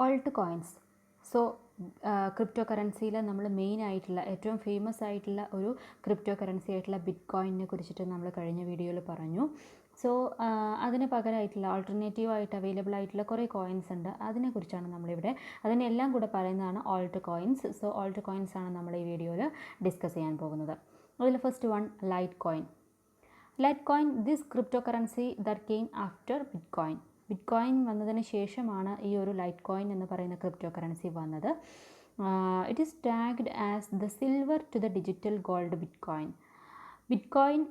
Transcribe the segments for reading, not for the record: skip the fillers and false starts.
Alt coins. So crypto കറൻസിയിൽ നമ്മൾ main ആയിട്ടുള്ള ഏറ്റവും ഫേമസ് ആയിട്ടുള്ള ഒരു ക്രിപ്റ്റോ കറൻസി ആയിട്ടുള്ള ബിറ്റ് കോയിനെ കുറിച്ചിട്ട് നമ്മൾ കഴിഞ്ഞ വീഡിയോയിൽ പറഞ്ഞു. സോ അതിന് പകരമായിട്ടുള്ള ആൾട്ടർനേറ്റീവായിട്ട് അവൈലബിൾ ആയിട്ടുള്ള കുറേ കോയിൻസ് ഉണ്ട്. അതിനെക്കുറിച്ചാണ് നമ്മളിവിടെ അതിനെല്ലാം കൂടെ പറയുന്നതാണ് altcoins. So altcoins ആണ് നമ്മൾ ഈ വീഡിയോയിൽ ഡിസ്കസ് ചെയ്യാൻ പോകുന്നത്. അതിൽ first one litecoin. Litecoin, this cryptocurrency that came after bitcoin. Bitcoin വന്നതിന് ശേഷമാണ് ഈ ഒരു ലൈറ്റ് കോയിൻ എന്ന് പറയുന്ന ക്രിപ്റ്റോ കറൻസി വന്നത്. It is tagged as the silver to the digital gold bitcoin. Bitcoin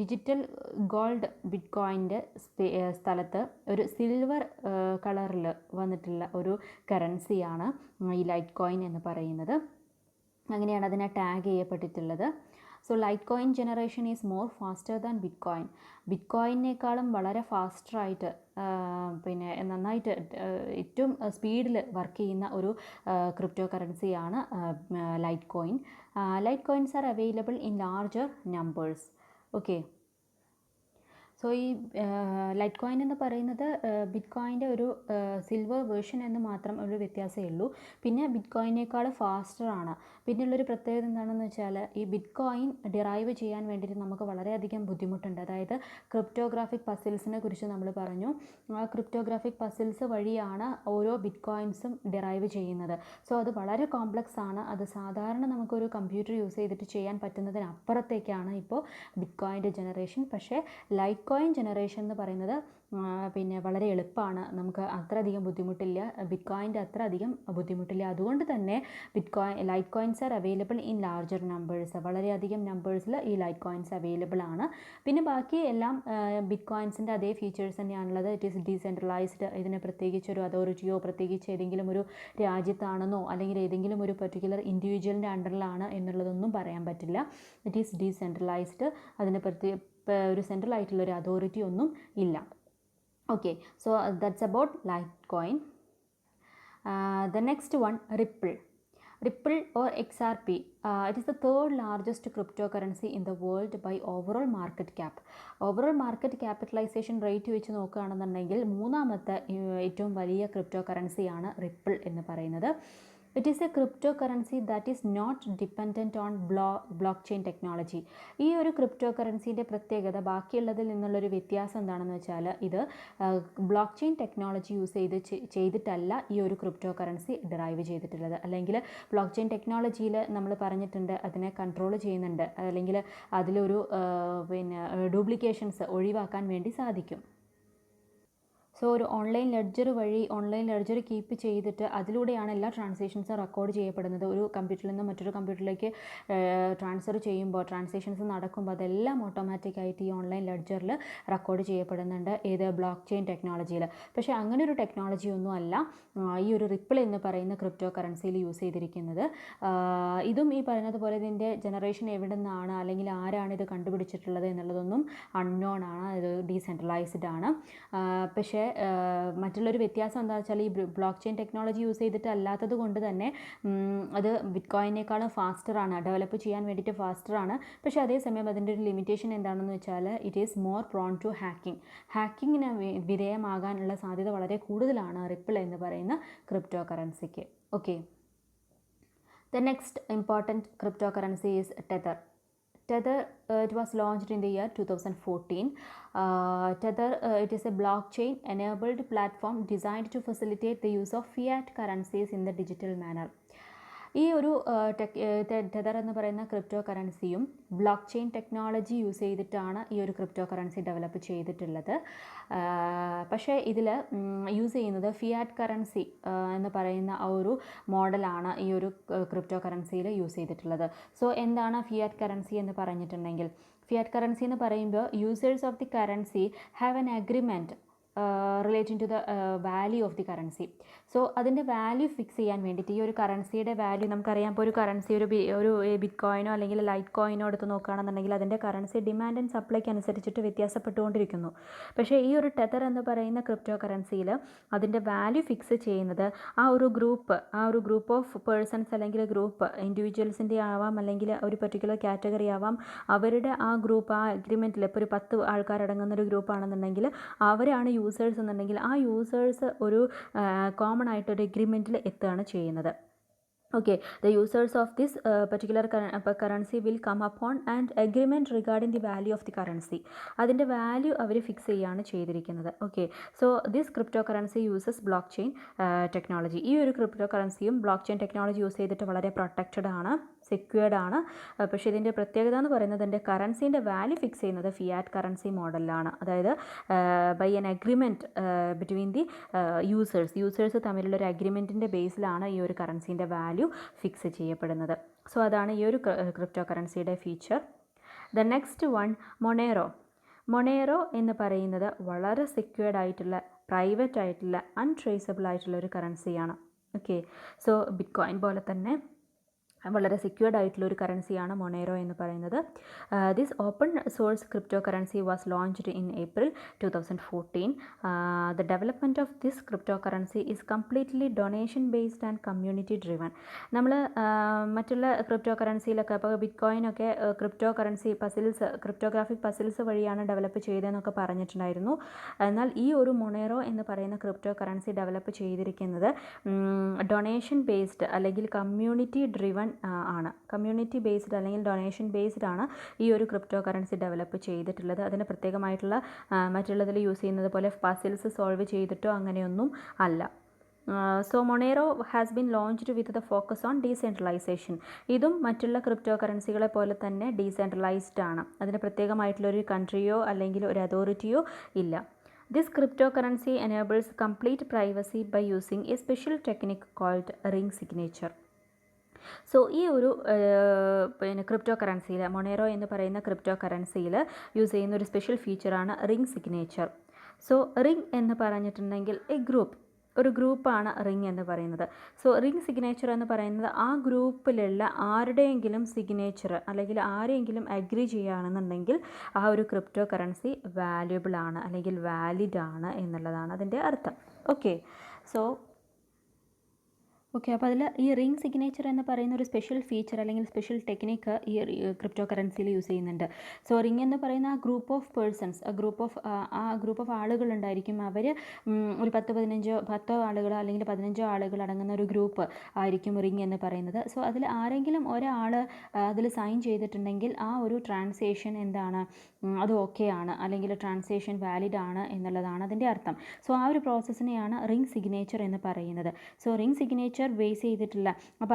digital gold ബിറ്റ് കോയിൻ്റെ സ്ഥലത്ത് ഒരു സിൽവർ കളറിൽ വന്നിട്ടുള്ള ഒരു കറൻസിയാണ് ഈ ലൈറ്റ് കോയിൻ എന്ന് പറയുന്നത്. അങ്ങനെയാണ് അതിനെ ടാഗ് ചെയ്യപ്പെട്ടിട്ടുള്ളത്. So litecoin generation is more faster than bitcoin. ബിറ്റ് കോയിനേക്കാളും വളരെ ഫാസ്റ്ററായിട്ട് പിന്നെ നന്നായിട്ട് ഏറ്റവും സ്പീഡിൽ വർക്ക് ചെയ്യുന്ന ഒരു ക്രിപ്റ്റോ കറൻസിയാണ് litecoin. Litecoins are available in larger numbers. Okay. So ഈ ലൈറ്റ് കോയിൻ എന്ന് പറയുന്നത് ബിറ്റ് കോയിൻ്റെ ഒരു സിൽവർ വേർഷൻ എന്ന് മാത്രം ഒരു വ്യത്യാസമേ ഉള്ളൂ. പിന്നെ ബിറ്റ് കോയിനേക്കാൾ ഫാസ്റ്ററാണ്. പിന്നെയുള്ളൊരു പ്രത്യേകത എന്താണെന്ന് വെച്ചാൽ ഈ ബിറ്റ് കോയിൻ ഡിറൈവ് ചെയ്യാൻ വേണ്ടിയിട്ട് നമുക്ക് വളരെയധികം ബുദ്ധിമുട്ടുണ്ട്. അതായത് ക്രിപ്റ്റോഗ്രാഫിക് പസിൽസിനെ കുറിച്ച് നമ്മൾ പറഞ്ഞു. ആ ക്രിപ്റ്റോഗ്രാഫിക് പസിൽസ് വഴിയാണ് ഓരോ ബിറ്റ് കോയിൻസും ഡിറൈവ് ചെയ്യുന്നത്. സോ അത് വളരെ കോംപ്ലക്സ് ആണ്. അത് സാധാരണ നമുക്കൊരു കമ്പ്യൂട്ടർ യൂസ് ചെയ്തിട്ട് ചെയ്യാൻ പറ്റുന്നതിനപ്പുറത്തേക്കാണ് ഇപ്പോൾ ബിറ്റ് കോയിൻ്റെ ജനറേഷൻ. പക്ഷേ ലൈറ്റ് കോയിൻ ജനറേഷൻ എന്ന് പറയുന്നത് പിന്നെ വളരെ എളുപ്പമാണ്. നമുക്ക് അത്രയധികം ബുദ്ധിമുട്ടില്ല. ബിറ്റ് കോയിൻ്റെ അത്ര അധികം ബുദ്ധിമുട്ടില്ല. അതുകൊണ്ട് തന്നെ light coins are available in larger numbers. വളരെയധികം നമ്പേഴ്സിൽ ഈ ലൈറ്റ് കോയിൻസ് അവൈലബിൾ ആണ്. പിന്നെ ബാക്കി എല്ലാം ബിറ്റ് കോയിൻസിൻ്റെ അതേ ഫീച്ചേഴ്സ് തന്നെയാണുള്ളത്. It is decentralised. ഇതിന് പ്രത്യേകിച്ച് ഒരു അതോറിറ്റിയോ പ്രത്യേകിച്ച് ഏതെങ്കിലും ഒരു രാജ്യത്താണെന്നോ അല്ലെങ്കിൽ ഏതെങ്കിലും ഒരു പെർട്ടിക്കുലർ ഇൻഡിവിജ്വലിൻ്റെ അണ്ടറിലാണ് എന്നുള്ളതൊന്നും പറയാൻ പറ്റില്ല. It is decentralised. അതിന് ഒരു സെൻട്രൽ ആയിട്ടുള്ള ഒരു അതോറിറ്റി ഒന്നും ഇല്ല. Okay. So that's about light coin. The next one ripple. Ripple or XRP, it is the third largest cryptocurrency in the world by overall market cap. Overall market capitalization rate വെച്ച് നോക്കുകയാണെന്നുണ്ടെങ്കിൽ മൂന്നാമത്തെ ഏറ്റവും വലിയ crypto കറൻസിയാണ് ripple എന്ന് പറയുന്നത്. It is a cryptocurrency that is not dependent on blockchain technology. ഈ ഒരു crypto കറൻസിൻ്റെ പ്രത്യേകത ബാക്കിയുള്ളതിൽ നിന്നുള്ളൊരു വ്യത്യാസം എന്താണെന്ന് വെച്ചാൽ ഇത് ബ്ലോക്ക് ചെയിൻ ടെക്നോളജി യൂസ് ചെയ്തിട്ടല്ല ഈ ഒരു ക്രിപ്റ്റോ കറൻസി ഡിറൈവ് ചെയ്തിട്ടുള്ളത്. അല്ലെങ്കിൽ ബ്ലോക്ക് ചെയിൻ ടെക്നോളജിയിൽ നമ്മൾ പറഞ്ഞിട്ടുണ്ട് അതിനെ കൺട്രോൾ ചെയ്യുന്നുണ്ട്, അല്ലെങ്കിൽ അതിലൊരു പിന്നെ ഡ്യൂപ്ലിക്കേഷൻസ് ഒഴിവാക്കാൻ വേണ്ടി സാധിക്കും. സോ ഒരു ഓൺലൈൻ ലെഡ്ജർ വഴി ഓൺലൈൻ ലെഡ്ജർ കീപ്പ് ചെയ്തിട്ട് അതിലൂടെയാണ് എല്ലാ ട്രാൻസാക്ഷൻസും റെക്കോർഡ് ചെയ്യപ്പെടുന്നത്. ഒരു കമ്പ്യൂട്ടറിൽ നിന്ന് മറ്റൊരു കമ്പ്യൂട്ടറിലേക്ക് ട്രാൻസ്ഫർ ചെയ്യുമ്പോൾ ട്രാൻസാക്ഷൻസ് നടക്കുമ്പോൾ അതെല്ലാം ഓട്ടോമാറ്റിക്കായിട്ട് ഈ ഓൺലൈൻ ലെഡ്ജറിൽ റെക്കോർഡ് ചെയ്യപ്പെടുന്നുണ്ട്. ഏത് ബ്ലോക്ക് ചെയിൻ ടെക്നോളജിയിൽ. പക്ഷേ അങ്ങനെ ഒരു ടെക്നോളജി ഒന്നും അല്ല ഈ ഒരു റിപ്പിൾ എന്ന് പറയുന്ന ക്രിപ്റ്റോ കറൻസിയിൽ യൂസ് ചെയ്തിരിക്കുന്നത്. ഇതും ഈ പറയുന്നത് പോലെ ഇതിൻ്റെ ജനറേഷൻ എവിടെ നിന്നാണ് അല്ലെങ്കിൽ ആരാണ് ഇത് കണ്ടുപിടിച്ചിട്ടുള്ളത് എന്നുള്ളതൊന്നും അൺനോൺ ആണ്. ഇത് ഡീസെൻട്രലൈസ്ഡ് ആണ്. പക്ഷേ മറ്റുള്ളൊരു വ്യത്യാസം എന്താണെന്ന് വെച്ചാൽ ഈ ബ്ലോക്ക് ചെയിൻ ടെക്നോളജി യൂസ് ചെയ്തിട്ട് അല്ലാത്തത് കൊണ്ട് തന്നെ അത് ബിറ്റ് കോയിനേക്കാളും ഫാസ്റ്ററാണ്, ഡെവലപ്പ് ചെയ്യാൻ വേണ്ടിയിട്ട് ഫാസ്റ്ററാണ്. പക്ഷേ അതേസമയം അതിൻ്റെ ഒരു ലിമിറ്റേഷൻ എന്താണെന്ന് വെച്ചാൽ it is more prone to ഹാക്കിങ്ങിന് വിധേയമാകാനുള്ള സാധ്യത വളരെ കൂടുതലാണ് റിപ്പിൾ എന്ന് പറയുന്ന ക്രിപ്റ്റോ കറൻസിക്ക്. Okay. The next important cryptocurrency is Tether. Tether, it was launched in the year 2014. Tether, it is a blockchain enabled platform designed to facilitate the use of fiat currencies in the digital manner. ഈ ഒരു Tether എന്ന് പറയുന്ന ക്രിപ്റ്റോ കറൻസിയും blockchain technology use ചെയ്തിട്ടാണ് ഈ ഒരു crypto currency develop ചെയ്തിട്ടുള്ളത്. പക്ഷേ ഇതിൽ യൂസ് ചെയ്യുന്നത് ഫിയാറ്റ് കറൻസി എന്ന് പറയുന്ന ആ ഒരു മോഡലാണ് ഈ ഒരു ക്രിപ്റ്റോ കറൻസിയിൽ യൂസ് ചെയ്തിട്ടുള്ളത്. സോ എന്താണ് ഫിയാറ്റ് കറൻസി എന്ന് പറഞ്ഞിട്ടുണ്ടെങ്കിൽ, ഫിയാറ്റ് കറൻസി എന്ന് പറയുമ്പോൾ users of the currency have an agreement relating to the value of the currency. So അതിൻ്റെ വാല്യൂ ഫിക്സ് ചെയ്യാൻ വേണ്ടിയിട്ട് ഈ ഒരു കറൻസിയുടെ വാല്യൂ നമുക്കറിയാം. ഇപ്പോൾ ഒരു കറൻസി ഒരു ബിറ്റ് കോയിനോ അല്ലെങ്കിൽ ലൈറ്റ് കോയിനോ എടുത്ത് നോക്കുകയാണെന്നുണ്ടെങ്കിൽ അതിൻ്റെ കറൻസി ഡിമാൻഡ് ആൻഡ് സപ്ലൈക്ക് അനുസരിച്ചിട്ട് വ്യത്യാസപ്പെട്ടുകൊണ്ടിരിക്കുന്നു. പക്ഷേ ഈ ഒരു ടെതർ എന്ന് പറയുന്ന ക്രിപ്റ്റോ കറൻസിയിൽ അതിൻ്റെ വാല്യൂ ഫിക്സ് ചെയ്യുന്നത് ആ ഒരു ഗ്രൂപ്പ് ഓഫ് പേഴ്സൺസ് അല്ലെങ്കിൽ ഗ്രൂപ്പ് ഇൻഡിവിജ്വൽസിൻ്റെ ആവാം അല്ലെങ്കിൽ ഒരു പെർട്ടിക്കുലർ കാറ്റഗറി ആവാം. അവരുടെ ആ ഗ്രൂപ്പ് ആ അഗ്രിമെൻറ്റിൽ ഇപ്പോൾ ഒരു 10 ആൾക്കാരടങ്ങുന്നൊരു ഗ്രൂപ്പാണെന്നുണ്ടെങ്കിൽ അവരാണ് യൂസേഴ്സ് എന്നുണ്ടെങ്കിൽ ആ യൂസേഴ്സ് ഒരു കോമൺ ആയിട്ടൊരു എഗ്രിമെൻറ്റിൽ എത്തുകയാണ് ചെയ്യുന്നത്. Okay, the users of this particular currency will come upon an agreement regarding the value of the currency. അതിൻ്റെ വാല്യൂ അവർ ഫിക്സ് ചെയ്യുകയാണ് ചെയ്തിരിക്കുന്നത്. Okay, so this cryptocurrency uses blockchain technology. ഈ ഒരു ക്രിപ്റ്റോ കറൻസിയും ബ്ലോക്ക് ചെയിൻ ടെക്നോളജി യൂസ് ചെയ്തിട്ട് വളരെ പ്രൊട്ടക്റ്റഡ് ആണ്, സെക്യൂർഡ് ആണ്. പക്ഷേ ഇതിൻ്റെ പ്രത്യേകത എന്ന് പറയുന്നത് ഇതിൻ്റെ കറൻസീൻ്റെ വാല്യൂ ഫിക്സ് ചെയ്യുന്നത് ഫിയാറ്റ് കറൻസി മോഡലിലാണ്. അതായത് by an agreement between the users തമ്മിലുള്ള ഒരു അഗ്രിമെൻറ്റിൻ്റെ ബേസിലാണ് ഈ ഒരു കറൻസീൻ്റെ വാല്യൂ ഫിക്സ് ചെയ്യപ്പെടുന്നത്. സോ അതാണ് ഈ ഒരു ക്രിപ്റ്റോ കറൻസിയുടെ feature. The next one Monero എന്ന് പറയുന്നത് വളരെ സെക്യൂർഡ് ആയിട്ടുള്ള, പ്രൈവറ്റ് ആയിട്ടുള്ള, അൺട്രേസബിൾ ആയിട്ടുള്ള ഒരു കറൻസിയാണ്. ഓക്കെ, സോ ബിറ്റ് കോയിൻ പോലെ തന്നെ വളരെ സെക്യൂർഡ് ആയിട്ടുള്ള ഒരു കറൻസിയാണ് മൊണേറോ എന്ന് പറയുന്നത്. This open source crypto currency was launched in April 2014. The development of this cryptocurrency is completely donation based and community driven. നമ്മൾ മറ്റുള്ള ക്രിപ്റ്റോ കറൻസിയിലൊക്കെ ഇപ്പോൾ ബിറ്റ് കോയിനൊക്കെ ക്രിപ്റ്റോഗ്രാഫിക് പസിൽസ് വഴിയാണ് ഡെവലപ്പ് ചെയ്തതെന്നൊക്കെ പറഞ്ഞിട്ടുണ്ടായിരുന്നു. എന്നാൽ ഈ ഒരു മൊണേറോ എന്ന് പറയുന്ന ക്രിപ്റ്റോ കറൻസി ഡെവലപ്പ് ചെയ്തിരിക്കുന്നത് ഡൊണേഷൻ ബേസ്ഡ് അല്ലെങ്കിൽ കമ്മ്യൂണിറ്റി ഡ്രിവൺ ആണ്. കമ്മ്യൂണിറ്റി ബേസ്ഡ് അല്ലെങ്കിൽ ഡൊണേഷൻ ബേസ്ഡ് ആണ് ഈ ഒരു ക്രിപ്റ്റോ കറൻസി ഡെവലപ്പ് ചെയ്തിട്ടുള്ളത്. അതിന് പ്രത്യേകമായിട്ടുള്ള മറ്റുള്ളതിൽ യൂസ് ചെയ്യുന്നത് പോലെ പസിൽസ് സോൾവ് ചെയ്തിട്ടോ അങ്ങനെയൊന്നും അല്ല. So Monero has been launched with the focus on decentralisation. ഇതും മറ്റുള്ള ക്രിപ്റ്റോ കറൻസികളെ പോലെ തന്നെ ഡീസെൻട്രലൈസ്ഡ് ആണ്. അതിന് പ്രത്യേകമായിട്ടുള്ളൊരു കൺട്രിയോ അല്ലെങ്കിൽ ഒരു അതോറിറ്റിയോ ഇല്ല. This cryptocurrency enables complete privacy by using a special technique called ring signature. So ഈ ഒരു പിന്നെ ക്രിപ്റ്റോ കറൻസിയിൽ, മൊണേറോ എന്ന് പറയുന്ന ക്രിപ്റ്റോ കറൻസിയിൽ യൂസ് ചെയ്യുന്ന ഒരു സ്പെഷ്യൽ ഫീച്ചറാണ് റിംഗ് സിഗ്നേച്ചർ. സോ റിംഗ് എന്ന് പറഞ്ഞിട്ടുണ്ടെങ്കിൽ ഒരു ഗ്രൂപ്പാണ് റിംഗ് എന്ന് പറയുന്നത്. സോ റിംഗ് സിഗ്നേച്ചർ എന്ന് പറയുന്നത് ആ ഗ്രൂപ്പിലുള്ള ആരുടെയെങ്കിലും സിഗ്നേച്ചർ അല്ലെങ്കിൽ ആരെയെങ്കിലും അഗ്രി ചെയ്യുകയാണെന്നുണ്ടെങ്കിൽ ആ ഒരു ക്രിപ്റ്റോ കറൻസി വാല്യുബിൾ ആണ് അല്ലെങ്കിൽ വാലിഡ് ആണ് എന്നുള്ളതാണ് അതിൻ്റെ അർത്ഥം. ഓക്കെ, അപ്പോൾ അതിൽ ഈ റിംഗ് സിഗ്നേച്ചർ എന്ന് പറയുന്ന ഒരു സ്പെഷ്യൽ ഫീച്ചർ അല്ലെങ്കിൽ സ്പെഷ്യൽ ടെക്നിക്ക് ഈ ക്രിപ്റ്റോ കറൻസിയിൽ യൂസ് ചെയ്യുന്നുണ്ട്. സോ റിംഗ് എന്ന് പറയുന്ന ആ ഗ്രൂപ്പ് ഓഫ് പേഴ്സൺസ്, ആ ഗ്രൂപ്പ് ഓഫ് ആളുകളുണ്ടായിരിക്കും. അവർ ഒരു 10 ആളുകൾ അല്ലെങ്കിൽ 15 ആളുകൾ അടങ്ങുന്ന ഒരു ഗ്രൂപ്പ് ആയിരിക്കും റിംഗ് എന്ന് പറയുന്നത്. സോ അതിൽ ആരെങ്കിലും ഒരാൾ അതിൽ സൈൻ ചെയ്തിട്ടുണ്ടെങ്കിൽ ആ ഒരു ട്രാൻസാക്ഷൻ എന്താണ്, അത് ഓക്കെ ആണ് അല്ലെങ്കിൽ ട്രാൻസാക്ഷൻ വാലിഡ് ആണ് എന്നുള്ളതാണ് അതിൻ്റെ അർത്ഥം. സോ ആ ഒരു പ്രോസസ്സിനെയാണ് റിംഗ് സിഗ്നേച്ചർ എന്ന് പറയുന്നത്. സോ റിംഗ് സിഗ്നേച്ചർ ബേസ് ചെയ്തിട്ടില്ല. അപ്പോൾ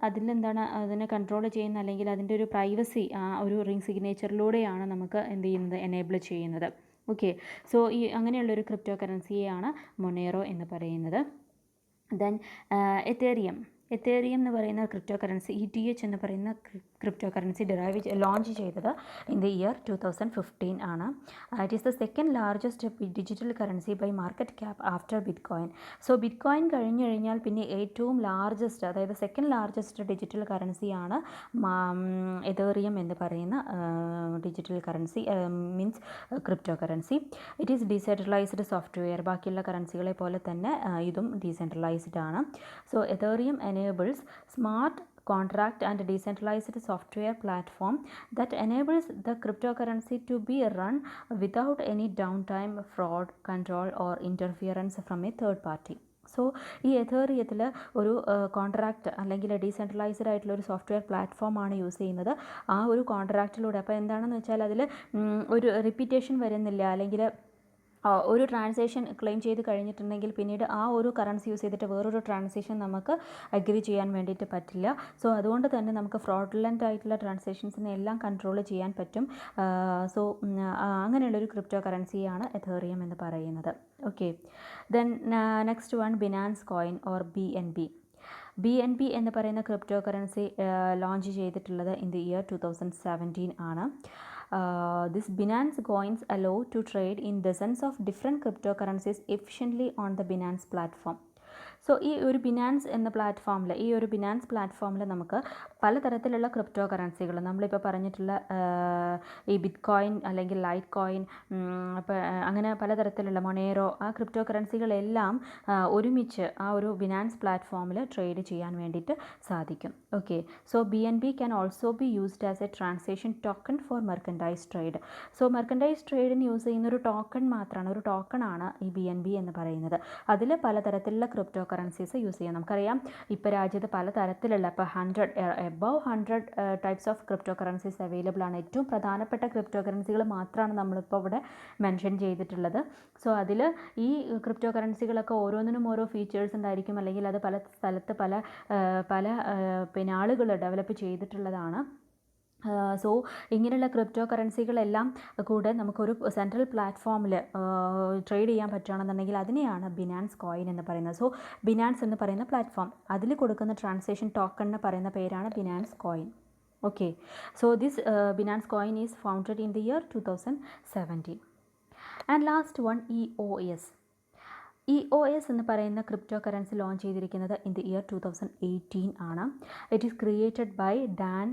അതിലെന്താണ് അതിനെ കൺട്രോൾ ചെയ്യുന്ന അല്ലെങ്കിൽ അതിൻ്റെ ഒരു പ്രൈവസി ആ ഒരു റിംഗ് സിഗ്നേച്ചറിലൂടെയാണ് നമുക്ക് എന്ത് ചെയ്യുന്നത്, എനേബിൾ ചെയ്യുന്നത്. ഓക്കെ, സോ ഈ അങ്ങനെയുള്ളൊരു ക്രിപ്റ്റോ കറൻസിയെയാണ് മൊണേറോ എന്ന് പറയുന്നത്. ദെൻ എത്തേറിയം എന്ന് പറയുന്ന ക്രിപ്റ്റോ കറൻസി, ETH എന്ന് പറയുന്ന ക്രിപ്റ്റോ കറൻസി ലോഞ്ച് ചെയ്തത് ഇൻ ദ ഇയർ 2015 ആണ്. It is the second largest digital currency by market cap after bitcoin. So bitcoin കഴിഞ്ഞു കഴിഞ്ഞാൽ പിന്നെ ഏറ്റവും ലാർജസ്റ്റ്, അതായത് സെക്കൻഡ് ലാർജസ്റ്റ് ഡിജിറ്റൽ കറൻസിയാണ് എതേറിയം എന്ന് പറയുന്ന digital currency, means crypto currency. It is decentralised software. ബാക്കിയുള്ള കറൻസികളെ പോലെ തന്നെ ഇതും ഡീസെൻട്രലൈസ്ഡ് ആണ്. So Ethereum enables smart contract and decentralized software platform that enables the cryptocurrency to be run without any downtime, fraud, control or interference from a third party. So ഈ എതേറിയത്തിൽ ഒരു contract അല്ലെങ്കിൽ decentralised ആയിട്ടുള്ള ഒരു software പ്ലാറ്റ്ഫോമാണ് use ചെയ്യുന്നത്. ആ ഒരു കോൺട്രാക്റ്റിലൂടെ അപ്പോൾ എന്താണെന്ന് വെച്ചാൽ അതിൽ ഒരു റിപ്പീറ്റേഷൻ വരുന്നില്ല, അല്ലെങ്കിൽ ഒരു ട്രാൻസാക്ഷൻ ക്ലെയിം ചെയ്ത് കഴിഞ്ഞിട്ടുണ്ടെങ്കിൽ പിന്നീട് ആ ഒരു കറൻസി യൂസ് ചെയ്തിട്ട് വേറൊരു ട്രാൻസാക്ഷൻ നമുക്ക് അഗ്രി ചെയ്യാൻ വേണ്ടിയിട്ട് പറ്റില്ല. സോ അതുകൊണ്ട് തന്നെ നമുക്ക് ഫ്രോഡുലൻ്റ് ആയിട്ടുള്ള ട്രാൻസാക്ഷൻസിനെ എല്ലാം കൺട്രോൾ ചെയ്യാൻ പറ്റും. സോ അങ്ങനെയുള്ളൊരു ക്രിപ്റ്റോ കറൻസിയാണ് എതേറിയം എന്ന് പറയുന്നത്. Okay, then next one Binance coin or BNB എന്ന് പറയുന്ന ക്രിപ്റ്റോ കറൻസി ലോഞ്ച് ചെയ്തിട്ടുള്ളത് ഇൻ ദി ഇയർ 2017 ആണ്. This Binance coins allow to trade in dozens of different cryptocurrencies efficiently on the Binance platform. So ഈ ഒരു Binance എന്ന പ്ലാറ്റ്ഫോമിൽ, ഈ ഒരു ബിനാൻസ് പ്ലാറ്റ്ഫോമിൽ നമുക്ക് പലതരത്തിലുള്ള ക്രിപ്റ്റോ കറൻസികൾ, നമ്മളിപ്പോൾ പറഞ്ഞിട്ടുള്ള ഈ ബിറ്റ് കോയിൻ അല്ലെങ്കിൽ ലൈറ്റ് കോയിൻ, അങ്ങനെ പലതരത്തിലുള്ള മൊണേറോ, ആ ക്രിപ്റ്റോ കറൻസികളെല്ലാം ഒരുമിച്ച് ആ ഒരു ബിനാൻസ് പ്ലാറ്റ്ഫോമിൽ ട്രേഡ് ചെയ്യാൻ വേണ്ടിയിട്ട് സാധിക്കും. Okay, so BNB can also be used as a transaction token for merchandise trade. So merchandise ട്രേഡിന് യൂസ് ചെയ്യുന്ന ഒരു ടോക്കൺ മാത്രമാണ്, ഒരു ടോക്കണാണ് ഈ BNB എന്ന് പറയുന്നത്. അതിൽ പലതരത്തിലുള്ള ക്രിപ്റ്റോ കറൻസീസ് യൂസ് ചെയ്യാം. നമുക്കറിയാം ഇപ്പോൾ രാജ്യത്ത് പലതരത്തിലുള്ള, ഇപ്പോൾ 100 types of crypto currencies available ആണ്. ഏറ്റവും പ്രധാനപ്പെട്ട ക്രിപ്റ്റോ കറൻസികൾ മാത്രമാണ് നമ്മളിപ്പോൾ ഇവിടെ മെൻഷൻ ചെയ്തിട്ടുള്ളത്. സോ അതിൽ ഈ ക്രിപ്റ്റോ കറൻസികളൊക്കെ ഓരോന്നിനും ഓരോ ഫീച്ചേഴ്സ് ഉണ്ടായിരിക്കും, അല്ലെങ്കിൽ അത് പല സ്ഥലത്ത് പല പിന്നെ ആളുകൾ ഡെവലപ്പ് ചെയ്തിട്ടുള്ളതാണ്. സോ ഇങ്ങനെയുള്ള ക്രിപ്റ്റോ കറൻസികളെല്ലാം കൂടെ നമുക്കൊരു സെൻട്രൽ പ്ലാറ്റ്ഫോമിൽ ട്രേഡ് ചെയ്യാൻ പറ്റുകയാണെന്നുണ്ടെങ്കിൽ അതിനെയാണ് ബിനാൻസ് കോയിൻ എന്ന് പറയുന്നത്. സോ ബിനാൻസ് എന്ന് പറയുന്ന പ്ലാറ്റ്ഫോം, അതിൽ കൊടുക്കുന്ന ട്രാൻസാക്ഷൻ ടോക്കൺ എന്ന് പറയുന്ന പേരാണ് Binance coin. Okay, so this Binance coin is founded in the year 2017. And last one, EOS. EOS എന്ന് പറയുന്ന ക്രിപ്റ്റോ കറൻസി ലോഞ്ച് ചെയ്തിരിക്കുന്നത് ഇൻ ദി ഇയർ 2018 ആണ്. It is created by Dan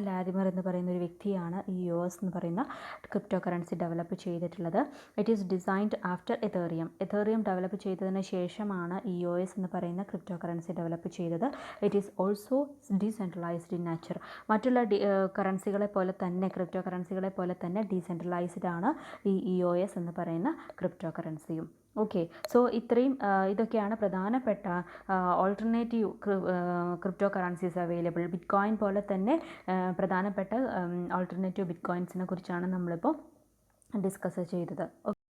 Larimer എന്ന് പറയുന്ന ഒരു വ്യക്തിയാണ് EOS എന്ന് പറയുന്ന ക്രിപ്റ്റോ കറൻസി ഡെവലപ്പ് ചെയ്തിട്ടുള്ളത്. It is designed after Ethereum develop ചെയ്തതിന് ശേഷമാണ് EOS എന്ന് പറയുന്ന ക്രിപ്റ്റോ കറൻസി ഡെവലപ്പ് ചെയ്തത്. It is also decentralised in nature. മറ്റുള്ള കറൻസികളെ പോലെ തന്നെ, ക്രിപ്റ്റോ കറൻസികളെ പോലെ തന്നെ ഡീസെൻട്രലൈസ്ഡ് ആണ് ഈ EOS എന്ന് പറയുന്ന ക്രിപ്റ്റോ കറൻസിയും. ഓക്കെ, സോ ഇതൊക്കെയാണ് പ്രധാനപ്പെട്ട alternative crypto currencies available. Bit coin പോലെ തന്നെ പ്രധാനപ്പെട്ട ഓൾട്ടർനേറ്റീവ് ബിറ്റ് കോയിൻസിനെ കുറിച്ചാണ് നമ്മളിപ്പോൾ ഡിസ്കസ് ചെയ്തത്.